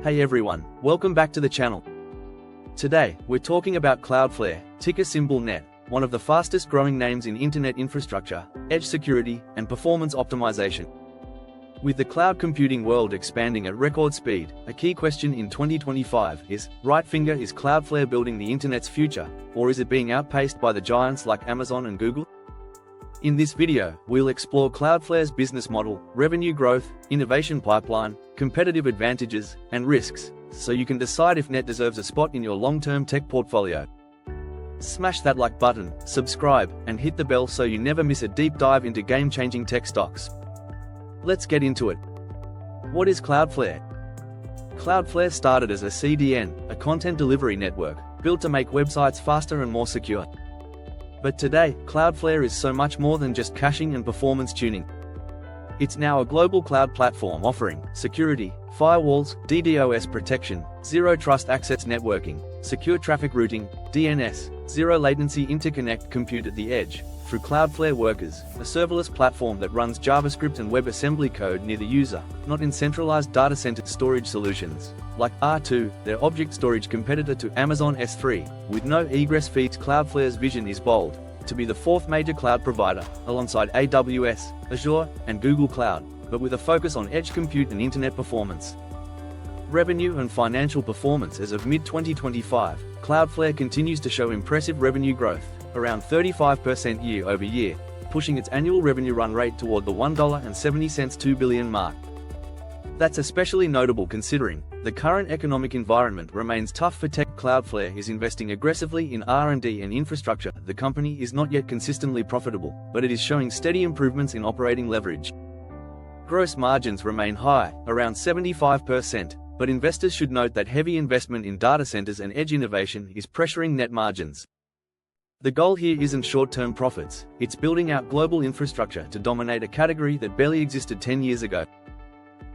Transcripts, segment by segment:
Hey everyone, welcome back to the channel. Today, we're talking about Cloudflare, ticker symbol NET, one of the fastest growing names in internet infrastructure, edge security, and performance optimization. With the cloud computing world expanding at record speed, a key question in 2025 is, is Cloudflare building the internet's future, or is it being outpaced by the giants like Amazon and Google? In this video, we'll explore Cloudflare's business model, revenue growth, innovation pipeline, competitive advantages, and risks, so you can decide if NET deserves a spot in your long-term tech portfolio. Smash that like button, subscribe, and hit the bell so you never miss a deep dive into game-changing tech stocks. Let's get into it. What is Cloudflare? Cloudflare started as a CDN, a content delivery network, built to make websites faster and more secure. But today, Cloudflare is so much more than just caching and performance tuning. It's now a global cloud platform offering security, firewalls, DDoS protection, zero-trust access networking, secure traffic routing, DNS, zero-latency interconnect compute at the edge, through Cloudflare Workers, a serverless platform that runs JavaScript and WebAssembly code near the user, not in centralized data-centered storage solutions, like R2, their object storage competitor to Amazon S3. With no egress feeds, Cloudflare's vision is bold, to be the fourth major cloud provider, alongside AWS, Azure, and Google Cloud, but with a focus on edge compute and internet performance. Revenue and financial performance. As of mid-2025, Cloudflare continues to show impressive revenue growth, around 35% year-over-year, pushing its annual revenue run rate toward the $1.70 2 billion mark. That's especially notable considering the current economic environment remains tough for tech. Cloudflare is investing aggressively in R&D and infrastructure. The company is not yet consistently profitable, but it is showing steady improvements in operating leverage. Gross margins remain high, around 75%, but investors should note that heavy investment in data centers and edge innovation is pressuring net margins. The goal here isn't short-term profits, it's building out global infrastructure to dominate a category that barely existed 10 years ago.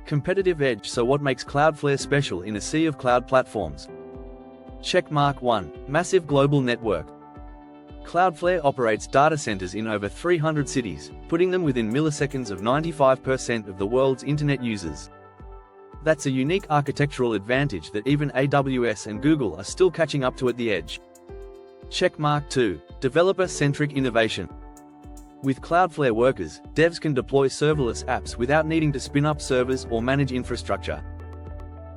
Competitive edge. So what makes Cloudflare special in a sea of cloud platforms? Checkmark 1. Massive global network. Cloudflare operates data centers in over 300 cities, putting them within milliseconds of 95% of the world's internet users. That's a unique architectural advantage that even AWS and Google are still catching up to at the edge. Checkmark 2. Developer-centric innovation. With Cloudflare Workers, devs can deploy serverless apps without needing to spin up servers or manage infrastructure.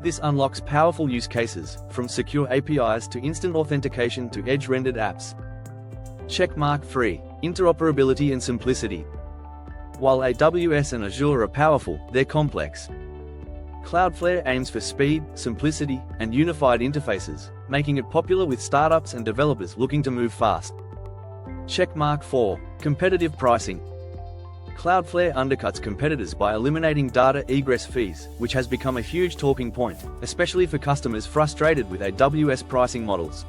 This unlocks powerful use cases, from secure APIs to instant authentication to edge-rendered apps. Checkmark 3. Interoperability and simplicity. While AWS and Azure are powerful, they're complex. Cloudflare aims for speed, simplicity, and unified interfaces, making it popular with startups and developers looking to move fast. Checkmark 4. Competitive pricing. Cloudflare undercuts competitors by eliminating data egress fees, which has become a huge talking point, especially for customers frustrated with AWS pricing models.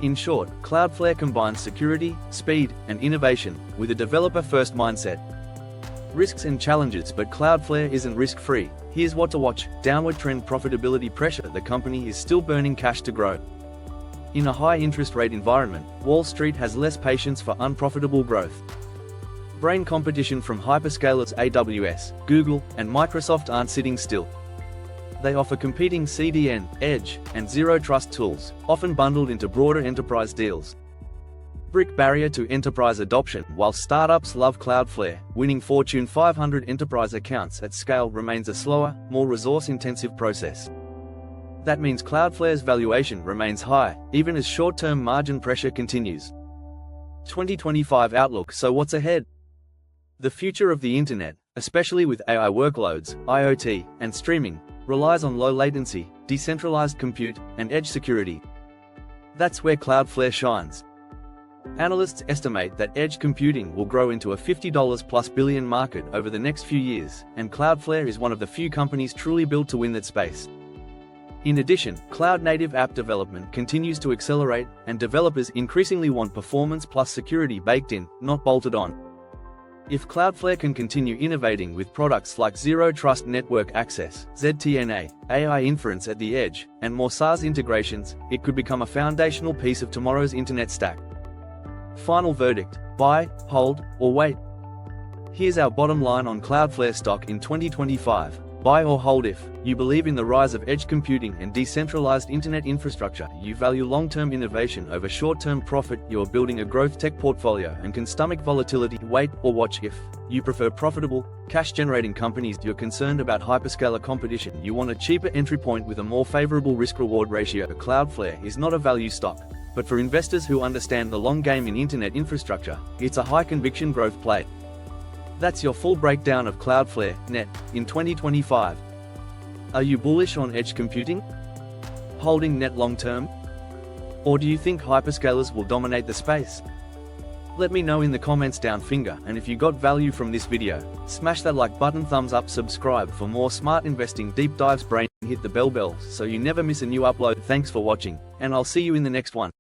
In short, Cloudflare combines security, speed, and innovation, with a developer-first mindset. Risks and challenges. But Cloudflare isn't risk-free. Here's what to watch. Downward trend profitability pressure. The company is still burning cash to grow. In a high interest rate environment, Wall Street has less patience for unprofitable growth. Brain competition from hyperscalers. AWS, Google, and Microsoft aren't sitting still. They offer competing CDN, edge, and zero-trust tools, often bundled into broader enterprise deals. Brick barrier to enterprise adoption. While startups love Cloudflare, winning Fortune 500 enterprise accounts at scale remains a slower, more resource-intensive process. That means Cloudflare's valuation remains high, even as short-term margin pressure continues. 2025 outlook. So what's ahead? The future of the internet, especially with AI workloads, IoT, and streaming, relies on low latency, decentralized compute, and edge security. That's where Cloudflare shines. Analysts estimate that edge computing will grow into a $50+ billion market over the next few years, and Cloudflare is one of the few companies truly built to win that space. In addition, cloud-native app development continues to accelerate, and developers increasingly want performance plus security baked in, not bolted on. If Cloudflare can continue innovating with products like Zero Trust Network Access, ZTNA, AI inference at the edge, and more SaaS integrations, it could become a foundational piece of tomorrow's internet stack. Final verdict: buy, hold, or wait? Here's our bottom line on Cloudflare stock in 2025. Buy or hold. If you believe in the rise of edge computing and decentralized internet infrastructure, you value long-term innovation over short-term profit, you are building a growth tech portfolio and can stomach volatility, wait or watch. If you prefer profitable, cash-generating companies, you're concerned about hyperscaler competition, you want a cheaper entry point with a more favorable risk-reward ratio, Cloudflare is not a value stock. But for investors who understand the long game in internet infrastructure, it's a high-conviction growth play. That's your full breakdown of Cloudflare Net in 2025. Are you bullish on edge computing? Holding Net long-term? Or do you think hyperscalers will dominate the space? Let me know in the comments down finger, and if you got value from this video, smash that like button, thumbs up, subscribe for more smart investing deep dives, hit the bell so you never miss a new upload. Thanks for watching, and I'll see you in the next one.